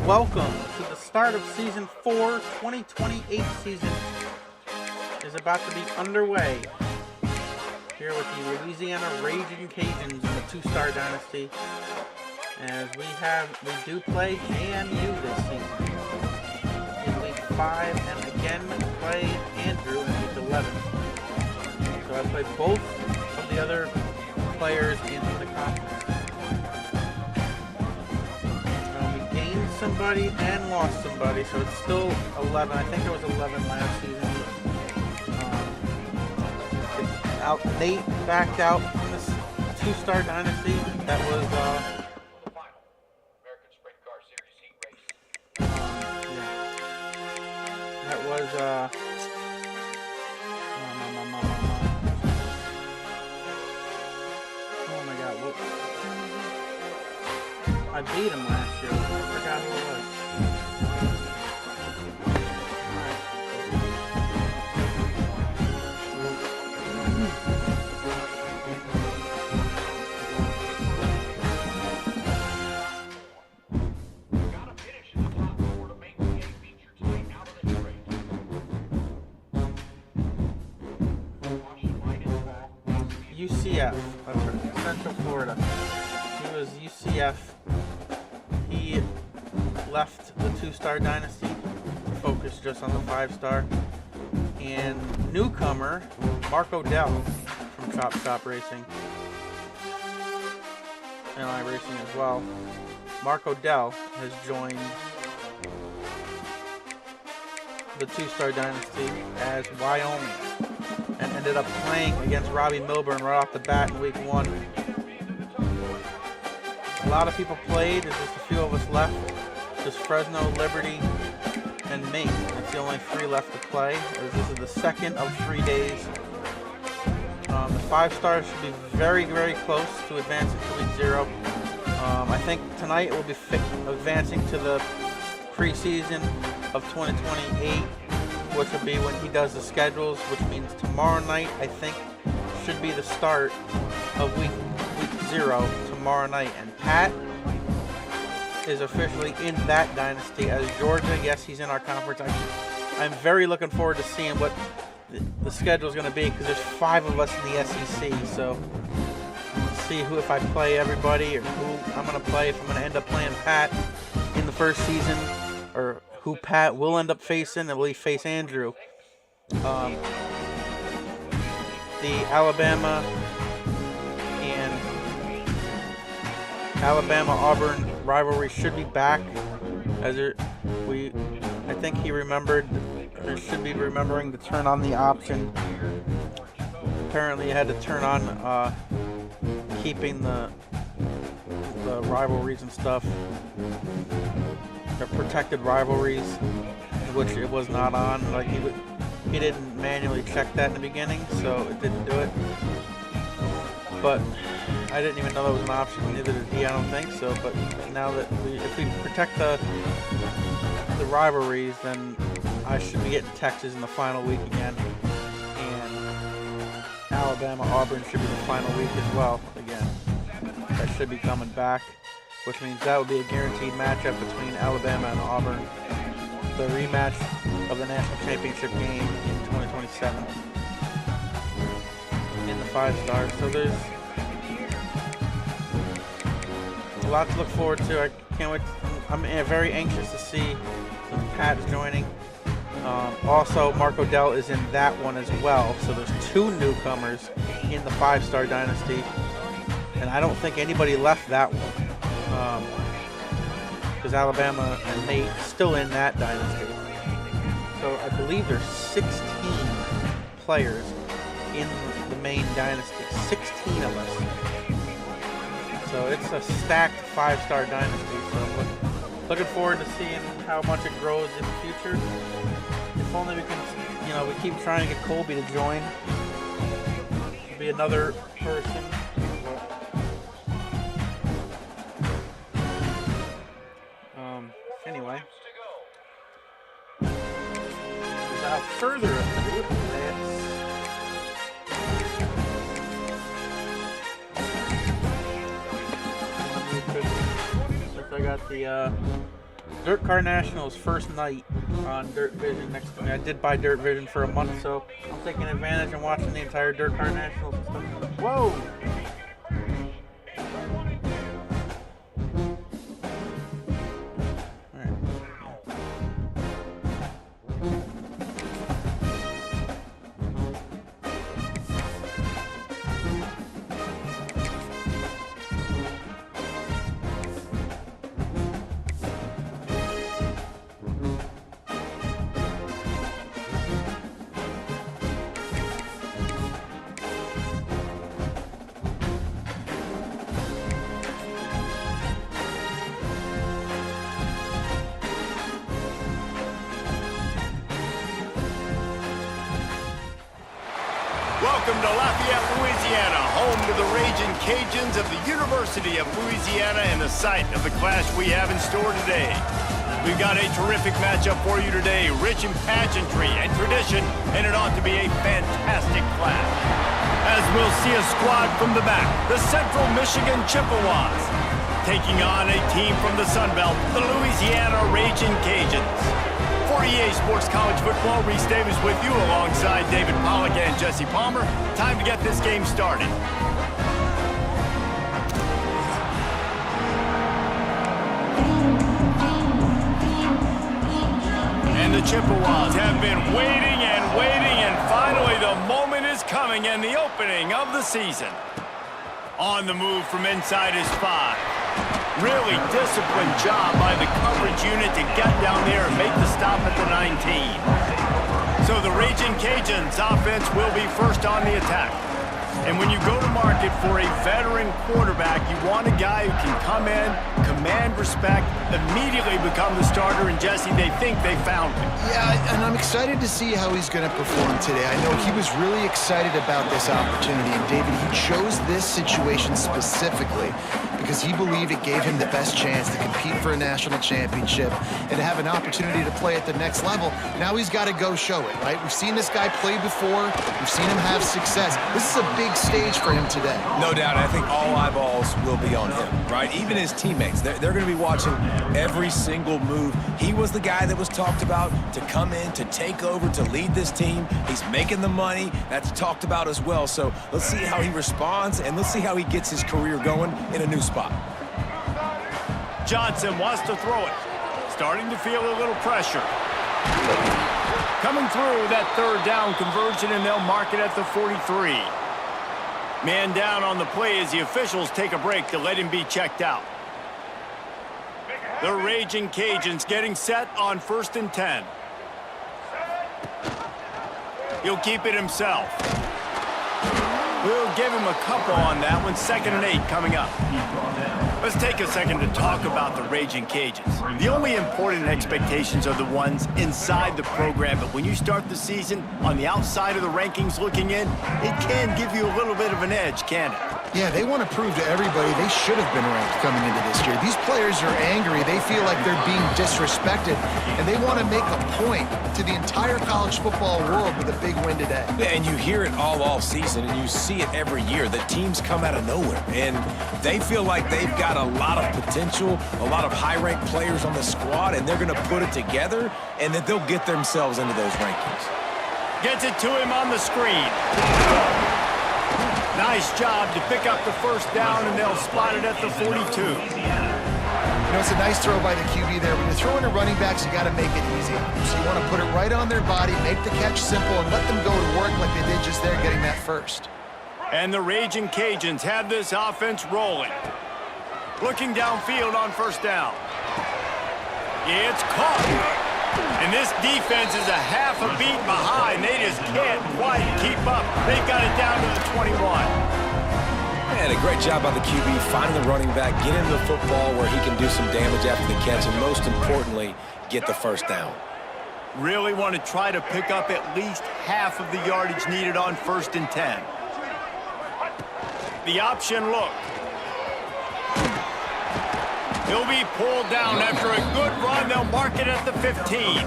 welcome to the start of Season 4. 2028 season is about to be underway here with the Louisiana Raging Cajuns in the two-star dynasty, as we do play JMU this season in Week 5, and again play Andrew in Week 11. So I play both of the other players in the conference. Somebody and lost somebody, so it's still 11. I think it was 11 last season. Nate backed out from this two-star dynasty. That was the final American Sprint Car Series heat race. That was oh my God! What? I beat him last year. I forgot who it was. Gotta finish in the top four to make the feature tonight out of the trade. Washington Light is ball. UCF. That's right. Central Florida. He was UCF. He left the two-star dynasty, focused just on the five-star. And newcomer, Mark Odell from CHOPSHOP Racing. And I Racing as well. Mark Odell has joined the two-star dynasty as Wyoming and ended up playing against Robbie Milburn right off the bat in Week 1. A lot of people played, there's just a few of us left. Just Fresno, Liberty, and me. That's the only 3 left to play. This is the second of 3 days. The 5 stars should be very, very close to advancing to Week 0. I think tonight we'll be advancing to the preseason of 2028, which will be when he does the schedules, which means tomorrow night, I think, should be the start of week 0 tomorrow night. And Pat is officially in that dynasty as Georgia. Yes, he's in our conference. I'm very looking forward to seeing what the schedule is going to be, because there's 5 of us in the SEC. So let's see if I play everybody, or who I'm going to play, if I'm going to end up playing Pat in the first season, or who Pat will end up facing, and will he face Andrew. The Alabama Auburn rivalry should be back, as I think he remembered, or should be remembering to turn on the option. Apparently, you had to turn on keeping the rivalries and stuff, the protected rivalries, which it was not on. Like he didn't manually check that in the beginning, so it didn't do it. But I didn't even know that was an option. Neither did he, I don't think so. But now that if we protect the rivalries, then I should be getting Texas in the final week again, and Alabama Auburn should be the final week as well again. That should be coming back, which means that would be a guaranteed matchup between Alabama and Auburn, the rematch of the national championship game in 2027 in the 5 stars. So there's a lot to look forward to. I can't wait. I'm very anxious to see if Pat is joining. Also, Mark Odell is in that one as well. So there's 2 newcomers in the 5-star dynasty, and I don't think anybody left that one, because Alabama and Nate still in that dynasty. So I believe there's 16 players in the main dynasty. 16 of us. So it's a stacked 5-star dynasty. So I'm looking forward to seeing how much it grows in the future. If only we can, we keep trying to get Colby to join. It'll be another person. Anyway, without further ado, I got the Dirt Car Nationals first night on Dirt Vision next to me. I did buy Dirt Vision for a month, so I'm taking advantage and watching the entire Dirt Car Nationals and stuff. Whoa! Welcome to Lafayette, Louisiana, home to the Raging Cajuns of the University of Louisiana and the site of the clash we have in store today. We've got a terrific matchup for you today, rich in pageantry and tradition, and it ought to be a fantastic clash. As we'll see a squad from the back, the Central Michigan Chippewas, taking on a team from the Sun Belt, the Louisiana Raging Cajuns. For EA Sports College Football, Reese Davis with you alongside David Pollack and Jesse Palmer. Time to get this game started. And the Chippewas have been waiting, and finally the moment is coming and the opening of the season. On the move from inside his 5. Really disciplined job by the coverage unit to get down there and make the stop at the 19. So the Raging Cajuns offense will be first on the attack. And when you go to market for a veteran quarterback, you want a guy who can come in, command respect, immediately become the starter, and Jesse, they think they found him. Yeah, and I'm excited to see how he's going to perform today. I know he was really excited about this opportunity, and David, he chose this situation specifically because he believed it gave him the best chance to compete for a national championship and to have an opportunity to play at the next level. Now he's got to go show it, right? We've seen this guy play before. We've seen him have success. This is a big stage for him today. No doubt. I think all eyeballs will be on him, right? Even his teammates. They're going to be watching every single move. He was the guy that was talked about to come in, to take over, to lead this team. He's making the money. That's talked about as well. So let's see how he responds, and let's see how he gets his career going in a new spot. Johnson wants to throw it. Starting to feel a little pressure. Coming through that third down conversion, and they'll mark it at the 43. Man down on the play as the officials take a break to let him be checked out. The Raging Cajuns getting set on 1st and 10. He'll keep it himself. We'll give him a couple on that one. 2nd and 8 coming up. Let's take a second to talk about the Raging Cajuns. The only important expectations are the ones inside the program, but when you start the season on the outside of the rankings looking in, it can give you a little bit of an edge, can't it? Yeah, they want to prove to everybody they should have been ranked coming into this year. These players are angry. They feel like they're being disrespected, and they want to make a point to the entire college football world with a big win today. Yeah, and you hear it all season, and you see it every year. The teams come out of nowhere, and they feel like they've got a lot of potential, a lot of high-ranked players on the squad, and they're going to put it together, and that they'll get themselves into those rankings. Gets it to him on the screen. Nice job to pick up the first down, and they'll spot it at the 42. You know, it's a nice throw by the QB there. When you're throwing to running backs, you got to make it easy on them. So you want to put it right on their body, make the catch simple, and let them go to work like they did just there, getting that first. And the Raging Cajuns have this offense rolling. Looking downfield on 1st down. It's caught. And this defense is a half a beat behind. They just can't quite keep up. They've got it down to the 21. And a great job by the QB, finding the running back, get him the football where he can do some damage after the catch, and most importantly, get the first down. Really want to try to pick up at least half of the yardage needed on 1st and 10. The option look. He'll be pulled down after a good run. They'll mark it at the 15.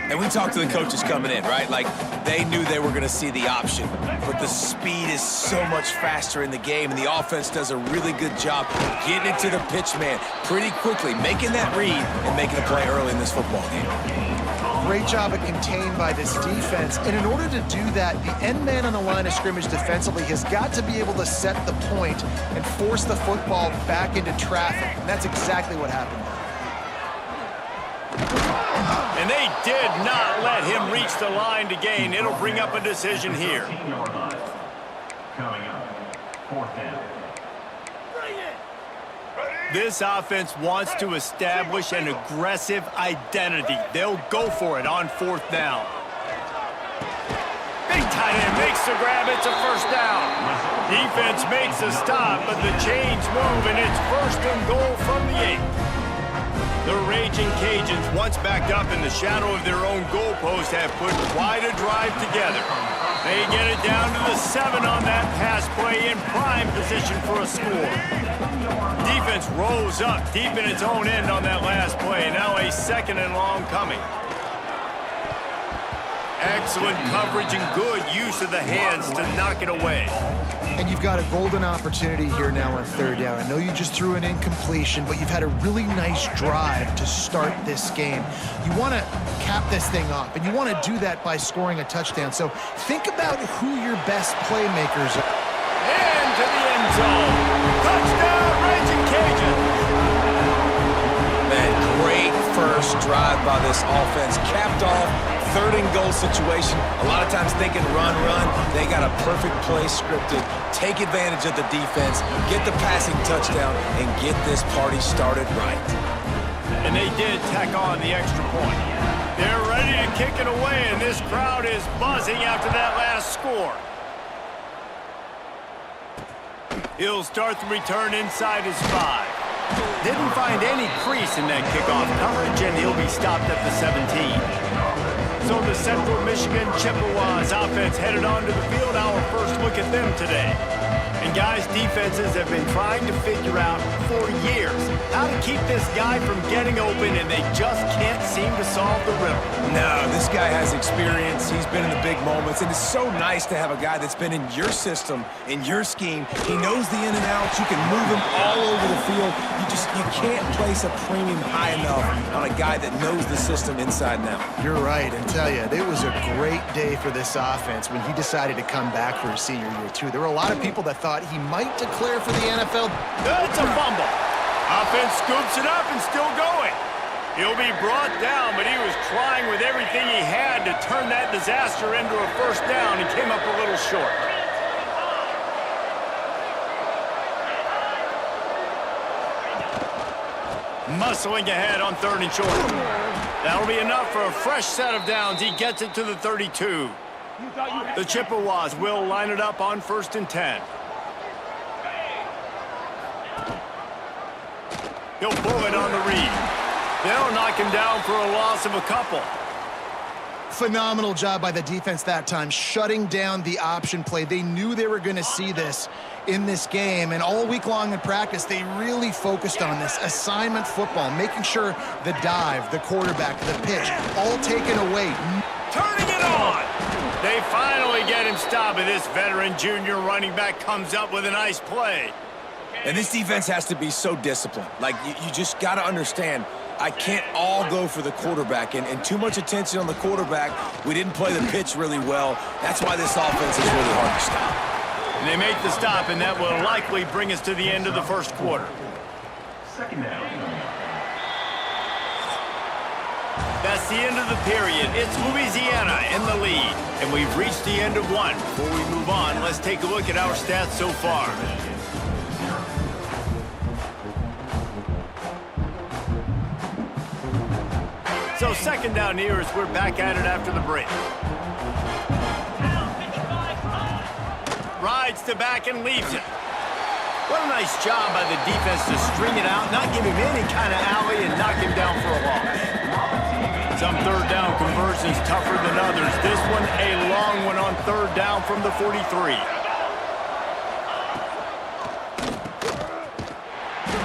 And we talked to the coaches coming in, right? Like, they knew they were going to see the option. But the speed is so much faster in the game, and the offense does a really good job getting it to the pitch man pretty quickly, making that read and making a play early in this football game. Great job of contained by this defense. And in order to do that, the end man on the line of scrimmage defensively has got to be able to set the point and force the football back into traffic. And that's exactly what happened there. And they did not let him reach the line to gain. It'll bring up a decision here. Coming up, 4th down. This offense wants to establish an aggressive identity. They'll go for it on 4th down. Big tight end makes the grab. It's a 1st down. Defense makes a stop, but the chains move, and it's 1st and goal from the 8. The Raging Cajuns, once backed up in the shadow of their own goalpost, have put quite a drive together. They get it down to the 7 on that pass play in prime position for a score. Defense rolls up deep in its own end on that last play. Now a 2nd and long coming. Excellent coverage and good use of the hands to knock it away. And you've got a golden opportunity here now on 3rd down. I know you just threw an incompletion, but you've had a really nice drive to start this game. You want to cap this thing off, and you want to do that by scoring a touchdown. So think about who your best playmakers are. Into the end zone. Touchdown, Raging Cajuns. Man, great first drive by this offense. Capped off, 3rd and goal situation. A lot of times thinking run. They got a perfect play scripted. Take advantage of the defense, get the passing touchdown, and get this party started right. And they did tack on the extra point. They're ready to kick it away, and this crowd is buzzing after that last score. He'll start the return inside his 5. Didn't find any crease in that kickoff coverage, and he'll be stopped at the 17. So the Central Michigan Chippewas offense headed onto the field. Our first look at them today. And guys, defenses have been trying to figure out for years how to keep this guy from getting open, and they just can't seem to solve the riddle. No, this guy has experience. He's been in the big moments, and it's so nice to have a guy that's been in your system, in your scheme. He knows the in and outs. You can move him all over the field. You can't place a premium high enough on a guy that knows the system inside and out. You're right, and tell you, it was a great day for this offense when he decided to come back for his senior year, too. There were a lot of people that thought he might declare for the NFL. It's a fumble. Offense scoops it up and still going. He'll be brought down, but he was trying with everything he had to turn that disaster into a 1st down and came up a little short. Muscling ahead on 3rd and short. That'll be enough for a fresh set of downs. He gets it to the 32. The Chippewas will line it up on 1st and 10. He'll pull it on the read. They'll knock him down for a loss of a couple. Phenomenal job by the defense that time, shutting down the option play. They knew they were going to see this in this game, and all week long in practice, they really focused on this assignment football, making sure the dive, the quarterback, the pitch, all taken away. Turning it on! They finally get him stopped, and this veteran junior running back comes up with a nice play. And this defense has to be so disciplined. Like, you just got to understand, I can't all go for the quarterback, and too much attention on the quarterback. We didn't play the pitch really well. That's why this offense is really hard to stop. And they make the stop, and that will likely bring us to the end of the 1st quarter. 2nd down. That's the end of the period. It's Louisiana in the lead, and we've reached the end of 1. Before we move on, let's take a look at our stats so far. So 2nd down here as we're back at it after the break. Rides to back and leaves it. What a nice job by the defense to string it out, not give him any kind of alley, and knock him down for a loss. Some 3rd down conversions tougher than others. This one a long one on 3rd down from the 43.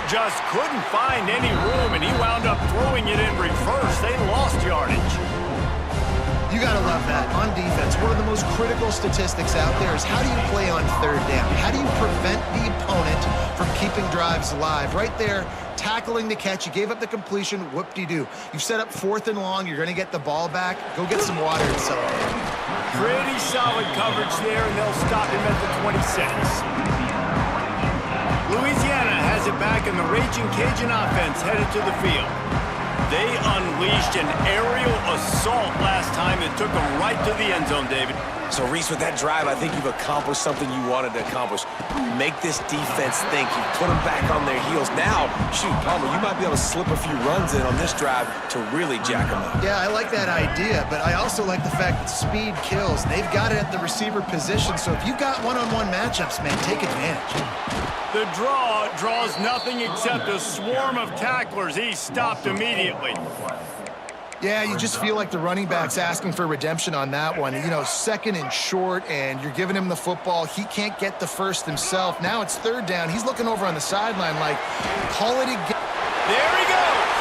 Just couldn't find any room, and he wound up throwing it in reverse. They lost yardage. gotta love that. On defense, one of the most critical statistics out there is how do you play on third down? How do you prevent the opponent from keeping drives alive? Right there, tackling the catch. You gave up the completion. Whoop-de-doo. You've set up 4th and long. You're going to get the ball back. Go get some water and celebrate. Pretty solid coverage there, and they'll stop him at the 26. Louisiana has it back, and the Raging Cajun offense headed to the field. They unleashed an aerial assault last time that took them right to the end zone, David. So, Reese, with that drive, I think you've accomplished something you wanted to accomplish. Make this defense think. You put them back on their heels. Now, shoot, Palmer, you might be able to slip a few runs in on this drive to really jack them up. Yeah, I like that idea, but I also like the fact that speed kills. They've got it at the receiver position, so if you've got one-on-one matchups, man, take advantage. The draws nothing except a swarm of tacklers. He's stopped immediately. Yeah, you just feel like the running back's asking for redemption on that one. You know, 2nd and short, and you're giving him the football. He can't get the first himself. Now it's 3rd down. He's looking over on the sideline like, call it again. There he goes.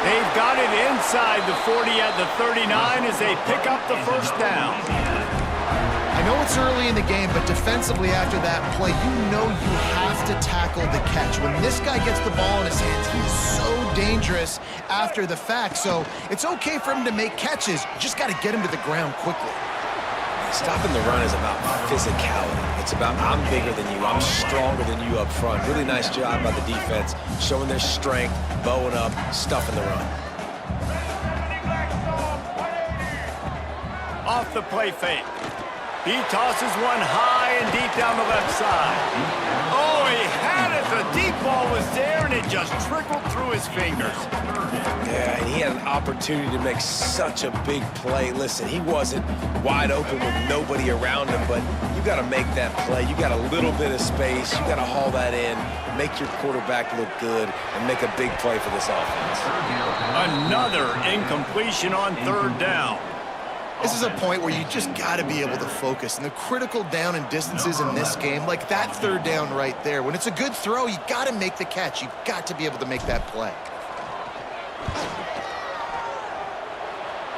They've got it inside the 40 at the 39 as they pick up the first down. I know it's early in the game, but defensively after that play, you know you have to tackle the catch. When this guy gets the ball in his hands, he's so dangerous after the fact. So it's okay for him to make catches. You just got to get him to the ground quickly. Stopping the run is about physicality. It's about I'm bigger than you, I'm stronger than you up front. Really nice job by the defense, showing their strength, bowing up, stuffing the run. Off the play fake. He tosses one high and deep down the left side. Oh, he had it. The deep ball was there, and it just trickled through his fingers. Yeah, and he had an opportunity to make such a big play. Listen, he wasn't wide open with nobody around him, but you got to make that play. You got a little bit of space. You got to haul that in, make your quarterback look good, and make a big play for this offense. Another incompletion on 3rd down. This is a point where you just got to be able to focus. And the critical down and distances in this game, like that 3rd down right there, when it's a good throw, you got to make the catch. You've got to be able to make that play.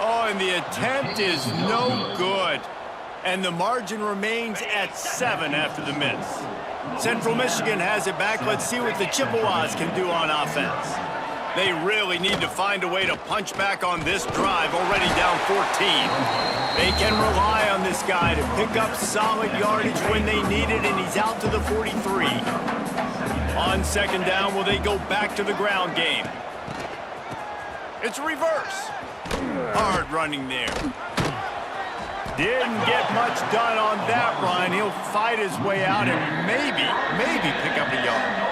Oh, and the attempt is no good. And the margin remains at 7 after the miss. Central Michigan has it back. Let's see what the Chippewas can do on offense. They really need to find a way to punch back on this drive, already down 14. They can rely on this guy to pick up solid yardage when they need it, and he's out to the 43. On 2nd down, will they go back to the ground game? It's reverse. Hard running there. Didn't get much done on that run. He'll fight his way out and maybe pick up a yard.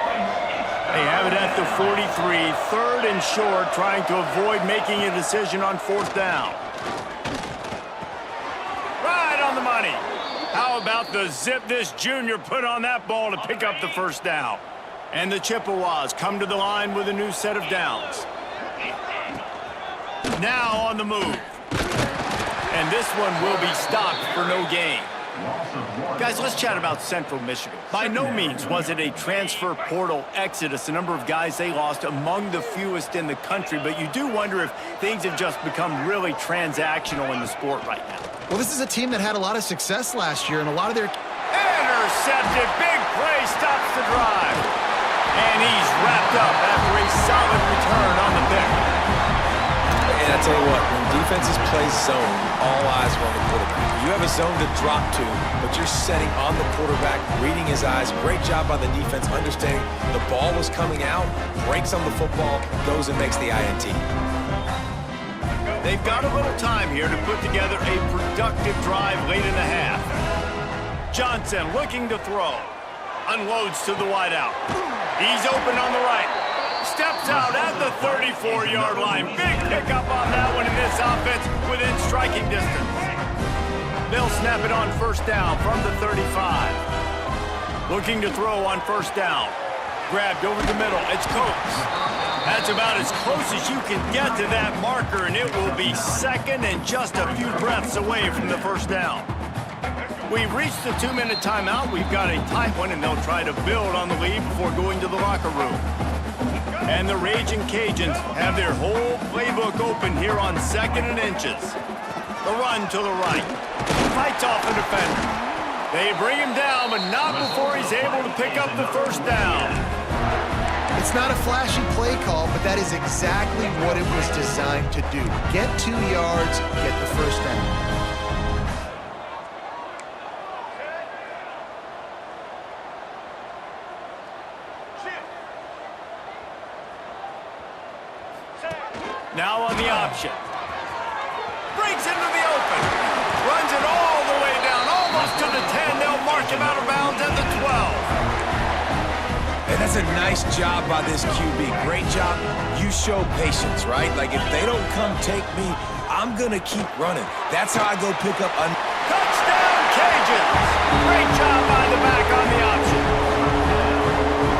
They have it at the 43, 3rd and short, trying to avoid making a decision on 4th down. Right on the money. How about the zip this junior put on that ball to pick up the 1st down? And the Chippewas come to the line with a new set of downs. Now on the move. And this one will be stopped for no gain. Guys, let's chat about Central Michigan. By no means was it a transfer portal exodus. The number of guys they lost among the fewest in the country, but you do wonder if things have just become really transactional in the sport right now. Well, this is a team that had a lot of success last year, and a lot of their... Intercepted, big play, stops the drive. And he's wrapped up after a solid return on the pick. And I tell you what, when defenses play zone, all eyes are on the quarterback. You have a zone to drop to, but you're setting on the quarterback, reading his eyes. Great job by the defense, understanding the ball was coming out, breaks on the football, goes and makes the INT. They've got a little time here to put together a productive drive late in the half. Johnson looking to throw. Unloads to the wideout. He's open on the right. Steps out at the 34-yard line. Big pickup on that one in this offense within striking distance. They'll snap it on 1st down from the 35. Looking to throw on 1st down. Grabbed over the middle. It's Coates. That's about as close as you can get to that marker, and it will be 2nd and just a few breaths away from the 1st down. We've reached the 2-minute timeout. We've got a tight one, and they'll try to build on the lead before going to the locker room. And the Raging Cajuns have their whole playbook open here on 2nd and inches. The run to the right. Fights off the defender. They bring him down, but not before he's able to pick up the first down. It's not a flashy play call, but that is exactly what it was designed to do. Get 2 yards, get the first down. Now on the option. Breaks into the open. Runs it all the way down, almost to the 10. They'll mark him out of bounds at the 12. And that's a nice job by this QB. Great job. You show patience, right? Like, if they don't come take me, I'm going to keep running. That's how I go pick up a... Touchdown, Cajuns! Great job by the back on the option.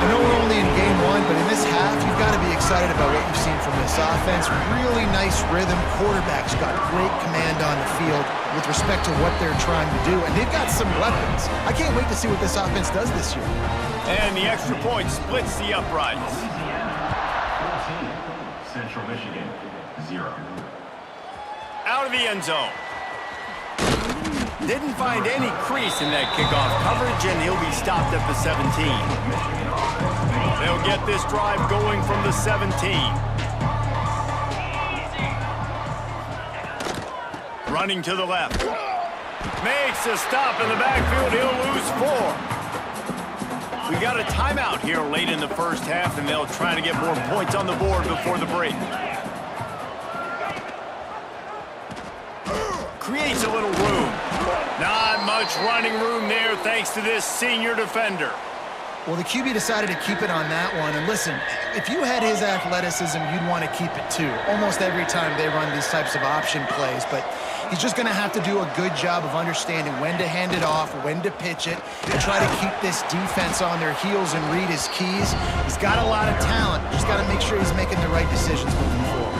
I know we're only in game 1, but in this half, you've got to be excited about what you've seen from this offense. Really nice rhythm. Quarterback's got great command on the field with respect to what they're trying to do, and they've got some weapons. I can't wait to see what this offense does this year. And the extra point splits the uprights. Central Michigan, 0. Out of the end zone. Didn't find any crease in that kickoff coverage, and he'll be stopped at the 17. They'll get this drive going from the 17. Running to the left. Makes a stop in the backfield. He'll lose 4. We got a timeout here late in the first half, and they'll try to get more points on the board before the break. Creates a little room. Not much running room there thanks to this senior defender. Well, the QB decided to keep it on that one. And listen, if you had his athleticism, you'd want to keep it too. Almost every time they run these types of option plays. But he's just going to have to do a good job of understanding when to hand it off, when to pitch it, and try to keep this defense on their heels and read his keys. He's got a lot of talent. Just got to make sure he's making the right decisions moving forward.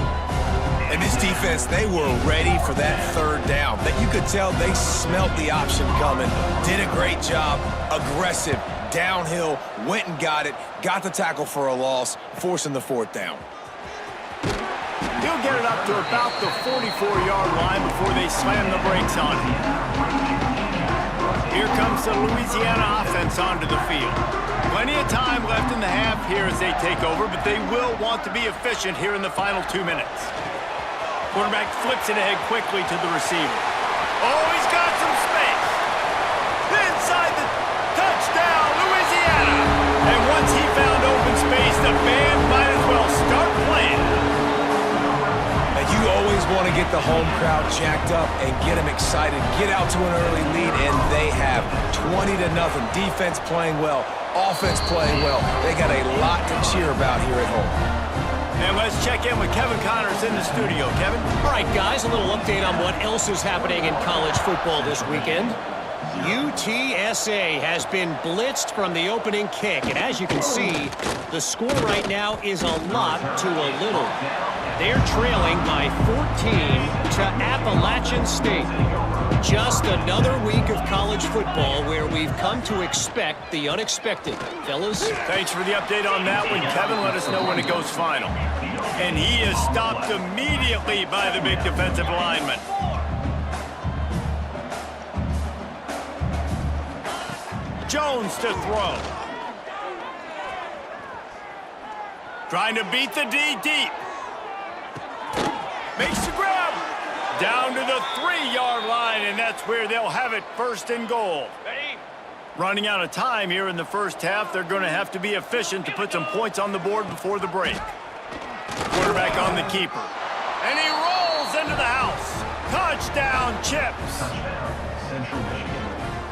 And this defense, they were ready for that 3rd down. That you could tell they smelt the option coming. Did a great job. Aggressive. Downhill. Went and got it. Got the tackle for a loss. Forcing the 4th down. He'll get it up to about the 44-yard line before they slam the brakes on him. Here comes the Louisiana offense onto the field. Plenty of time left in the half here as they take over, but they will want to be efficient here in the final 2 minutes. Quarterback flips it ahead quickly to the receiver. Oh, he's got some space. Inside the touchdown, Louisiana. And once he found open space, the band might as well start playing. And you always want to get the home crowd jacked up and get them excited. Get out to an early lead, and they have 20-0. Defense playing well, offense playing well. They got a lot to cheer about here at home. And let's check in with Kevin Connors in the studio. Kevin? All right, guys, a little update on what else is happening in college football this weekend. UTSA has been blitzed from the opening kick, and as you can see, the score right now is a lot to a little. They're trailing by 14 to Appalachian State. Just another week of college football where we've come to expect the unexpected. Fellas? Thanks for the update on that one, Kevin. Let us know when it goes final. And he is stopped immediately by the big defensive lineman. Jones to throw. Trying to beat the D deep. Makes the grab. Down to the 3-yard line, and that's where they'll have it, 1st and goal. Running out of time here in the first half. They're going to have to be efficient to put some points on the board before the break. Quarterback on the keeper. And he rolls into the house. Touchdown, Chips.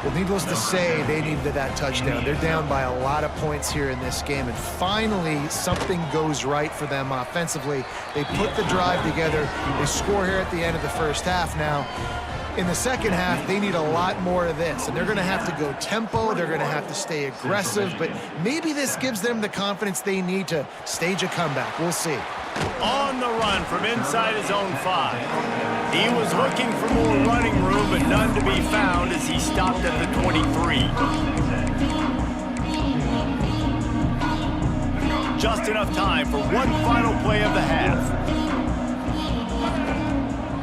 Well, needless to say, they needed that touchdown. They're down by a lot of points here in this game, and finally something goes right for them offensively. They put the drive together. They score here at the end of the first half. Now, in the second half, they need a lot more of this, and they're going to have to go tempo. They're going to have to stay aggressive, but maybe this gives them the confidence they need to stage a comeback. We'll see. On the run from inside his own 5. He was looking for more running room, but none to be found as he stopped at the 23. just enough time for one final play of the half.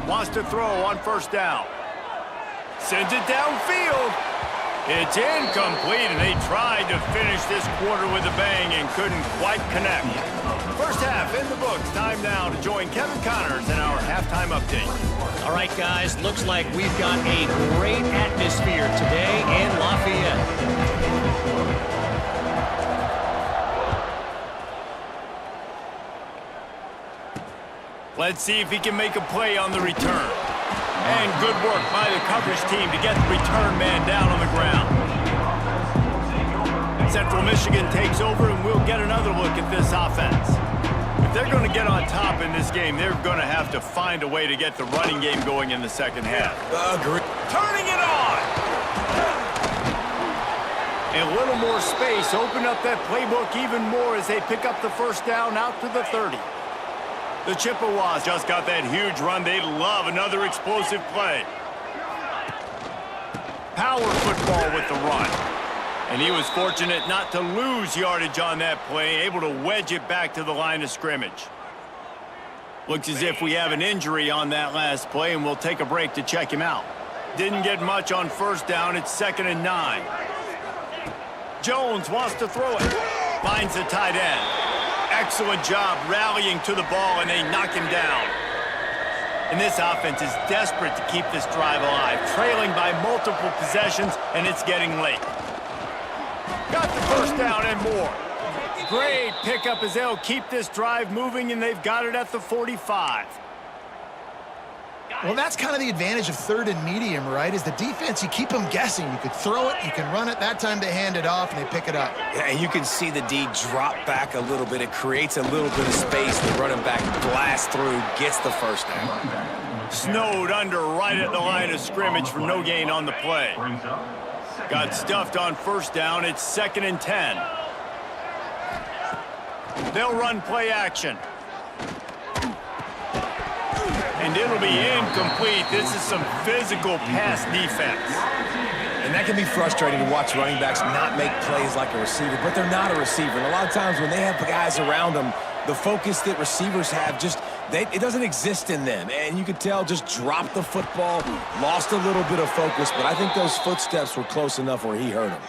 Wants to throw on first down. Sends it downfield. It's incomplete, and they tried to finish this quarter with a bang and couldn't quite connect. First half in the books. Time now to join Kevin Connors in our halftime update. All right, guys, looks like we've got a great atmosphere today in Lafayette. Let's see if he can make a play on the return. And good work by the coverage team to get the return man down on the ground. Central Michigan takes over, and we'll get another look at this offense. If they're going to get on top in this game, they're going to have to find a way to get the running game going in the second half. Agreed. Turning it on! A little more space, open up that playbook even more as they pick up the first down out to the 30. The Chippewas just got that huge run. They love another explosive play. Power football with the run. And he was fortunate not to lose yardage on that play, able to wedge it back to the line of scrimmage. Looks as if we have an injury on that last play, and we'll take a break to check him out. Didn't get much on first down. It's 2nd and 9. Jones wants to throw it. Finds the tight end. Excellent job rallying to the ball, and they knock him down. And this offense is desperate to keep this drive alive, trailing by multiple possessions, and it's getting late. Got the first down and more. Great pickup as they'll keep this drive moving, and they've got it at the 45. Well, that's kind of the advantage of 3rd and medium, right? Is the defense, you keep them guessing. You could throw it, you can run it. That time they hand it off, and they pick it up. Yeah, and you can see the D drop back a little bit. It creates a little bit of space. The running back blasts through, gets the first down. Snowed under right at the line of scrimmage for no gain on the play. Got stuffed on first down. It's 2nd and 10. They'll run play action. And it'll be incomplete. This is some physical pass defense. And that can be frustrating to watch running backs not make plays like a receiver, but they're not a receiver. And a lot of times when they have guys around them, the focus that receivers have it doesn't exist in them. And you could tell just dropped the football, lost a little bit of focus, but I think those footsteps were close enough where he hurt him.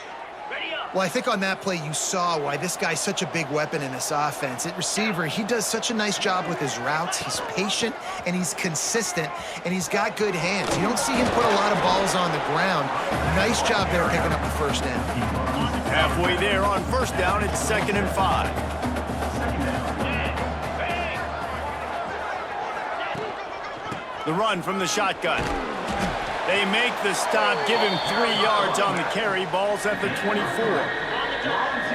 Well, I think on that play you saw why this guy's such a big weapon in this offense. At receiver, he does such a nice job with his routes. He's patient, and he's consistent, and he's got good hands. You don't see him put a lot of balls on the ground. Nice job there picking up the first down. Halfway there on first down, it's 2nd and 5. The run from the shotgun. They make the stop, give him 3 yards on the carry. Ball's at the 24.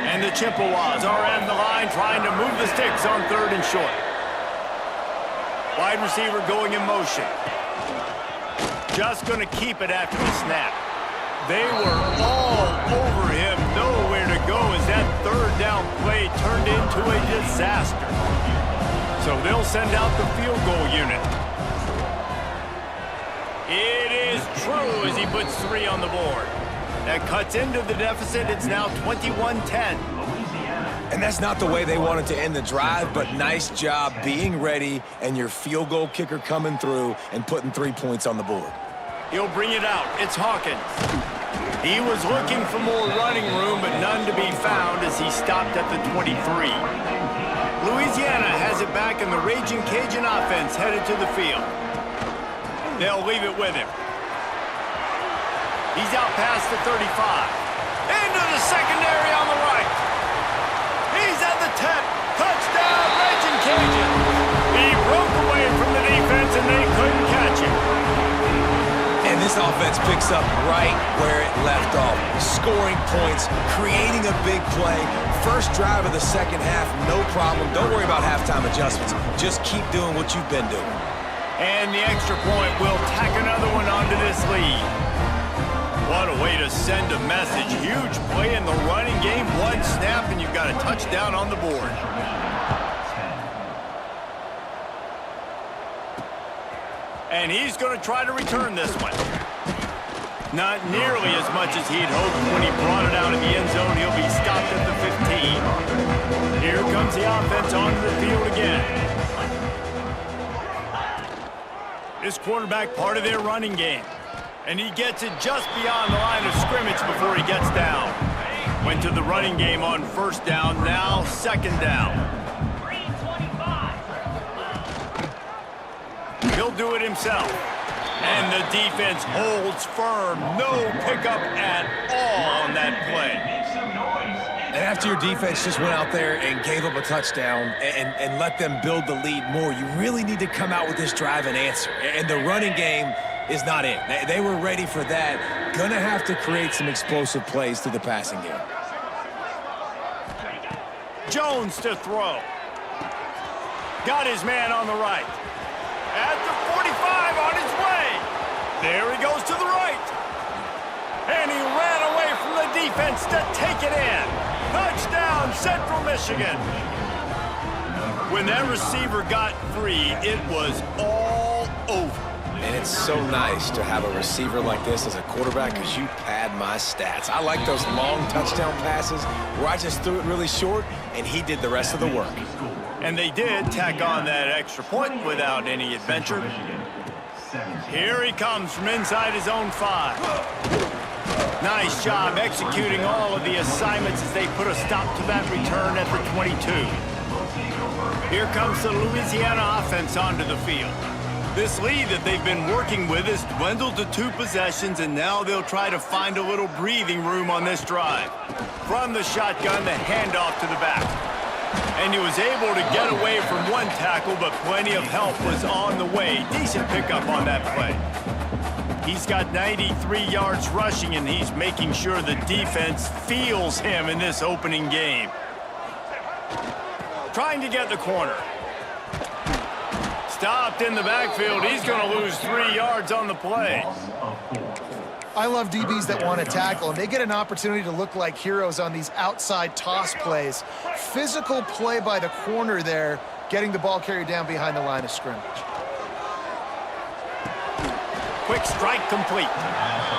And the Chippewas are at the line trying to move the sticks on 3rd and short. Wide receiver going in motion. Just going to keep it after the snap. They were all over him, nowhere to go as that 3rd down play turned into a disaster. So they'll send out the field goal unit. It is true as he puts 3 on the board. That cuts into the deficit. It's now 21-10. And that's not the way they wanted to end the drive, but nice job being ready and your field goal kicker coming through and putting 3 points on the board. He'll bring it out. It's Hawkins. He was looking for more running room, but none to be found as he stopped at the 23. Louisiana has it back, and the Raging Cajun offense headed to the field. They'll leave it with him. He's out past the 35. Into the secondary on the right. He's at the 10. Touchdown, Raging Cajun. He broke away from the defense, and they couldn't catch him. And this offense picks up right where it left off. Scoring points, creating a big play. First drive of the second half, no problem. Don't worry about halftime adjustments. Just keep doing what you've been doing. And the extra point will tack another one onto this lead. What a way to send a message. Huge play in the running game. 1 snap, and you've got a touchdown on the board. And he's going to try to return this one. Not nearly as much as he'd hoped when he brought it out in the end zone. He'll be stopped at the 15. Here comes the offense onto the field again. This quarterback part of their running game. And he gets it just beyond the line of scrimmage before he gets down. Went to the running game on first down, now second down. He'll do it himself. And the defense holds firm. No pickup at all on that play. And after your defense just went out there and gave up a touchdown and let them build the lead more, you really need to come out with this drive and answer. And the running game is not in. They were ready for that. Gonna have to create some explosive plays through the passing game. Jones to throw. Got his man on the right. At the 45 on his way. There he goes to the right. And he ran away from the defense to take it in. Touchdown, Central Michigan. When that receiver got free, it was all over. And it's so nice to have a receiver like this as a quarterback because you pad my stats. I like those long touchdown passes where I just threw it really short and he did the rest of the work. And they did tack on that extra point without any adventure. Here he comes from inside his own 5. Nice job executing all of the assignments as they put a stop to that return at the 22. Here comes the Louisiana offense onto the field. This lead that they've been working with has dwindled to 2 possessions, and now they'll try to find a little breathing room on this drive. From the shotgun, the handoff to the back. And he was able to get away from one tackle, but plenty of help was on the way. Decent pickup on that play. He's got 93 yards rushing, and he's making sure the defense feels him in this opening game. Trying to get the corner. Stopped in the backfield. He's going to lose 3 yards on the play. I love DBs that want to tackle, and they get an opportunity to look like heroes on these outside toss plays. Physical play by the corner there, getting the ball carried down behind the line of scrimmage. Quick strike complete.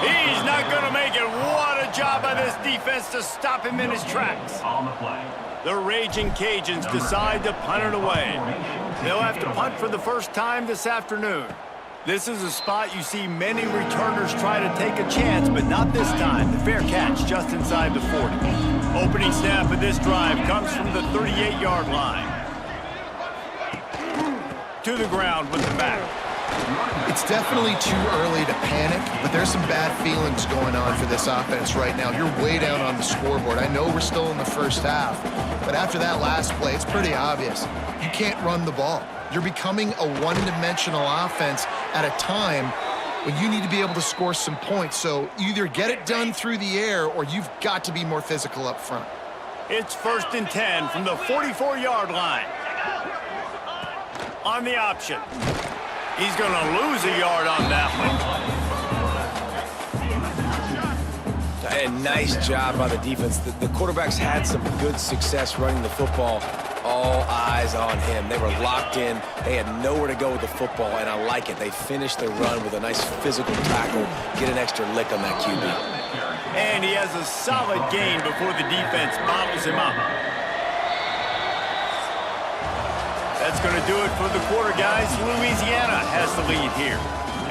He's not going to make it. What a job by this defense to stop him in his tracks. The Raging Cajuns decide to punt it away. They'll have to punt for the first time this afternoon. This is a spot you see many returners try to take a chance, but not this time. The fair catch just inside the 40. Opening snap of this drive comes from the 38-yard line. To the ground with the back. It's definitely too early to panic, but there's some bad feelings going on for this offense right now. You're way down on the scoreboard. I know we're still in the first half, but after that last play, it's pretty obvious. You can't run the ball. You're becoming a one-dimensional offense at a time when you need to be able to score some points. So either get it done through the air or you've got to be more physical up front. It's 1st and 10 from the 44-yard line. On the option. He's going to lose a yard on that one. A nice job by the defense. The quarterbacks had some good success running the football. All eyes on him. They were locked in. They had nowhere to go with the football, and I like it. They finished the run with a nice physical tackle, get an extra lick on that QB. And he has a solid gain before the defense bottles him up. That's going to do it for the quarter, guys. Louisiana has the lead here.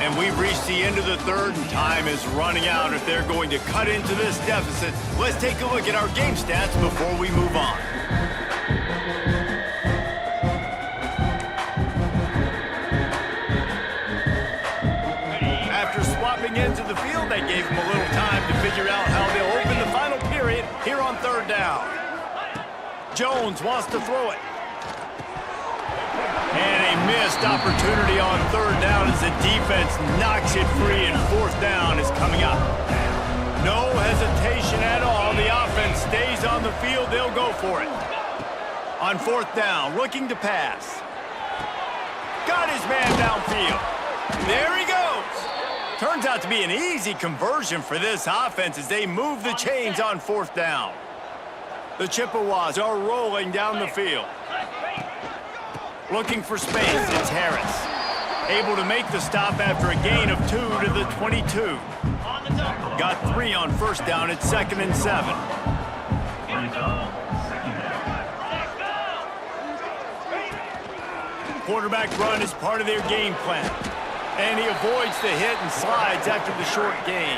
And we've reached the end of the third, and time is running out if they're going to cut into this deficit. Let's take a look at our game stats before we move on. After swapping into the field, they gave him a little time to figure out how they'll open the final period here on 3rd down. Jones wants to throw it. And a missed opportunity on 3rd down as the defense knocks it free, and 4th down is coming up. No hesitation at all. The offense stays on the field. They'll go for it. On 4th down, looking to pass. Got his man downfield. There he goes. Turns out to be an easy conversion for this offense as they move the chains on 4th down. The Chippewas are rolling down the field. Looking for space, it's Harris. Able to make the stop after a gain of 2 to the 22. Got 3 on 1st down at 2nd and 7. quarterback run is part of their game plan. And he avoids the hit and slides after the short gain.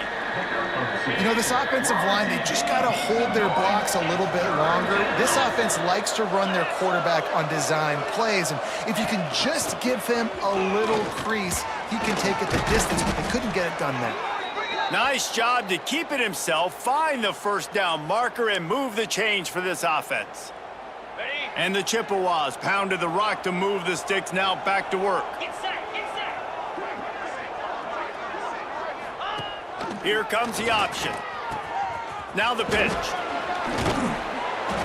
You know, this offensive line, they just got to hold their blocks a little bit longer. This offense likes to run their quarterback on design plays, and if you can just give him a little crease, he can take it the distance, but they couldn't get it done there. Nice job to keep it himself, find the first down marker, and move the chains for this offense. And the Chippewas pounded the rock to move the sticks, now back to work. Here comes the option. Now the pitch.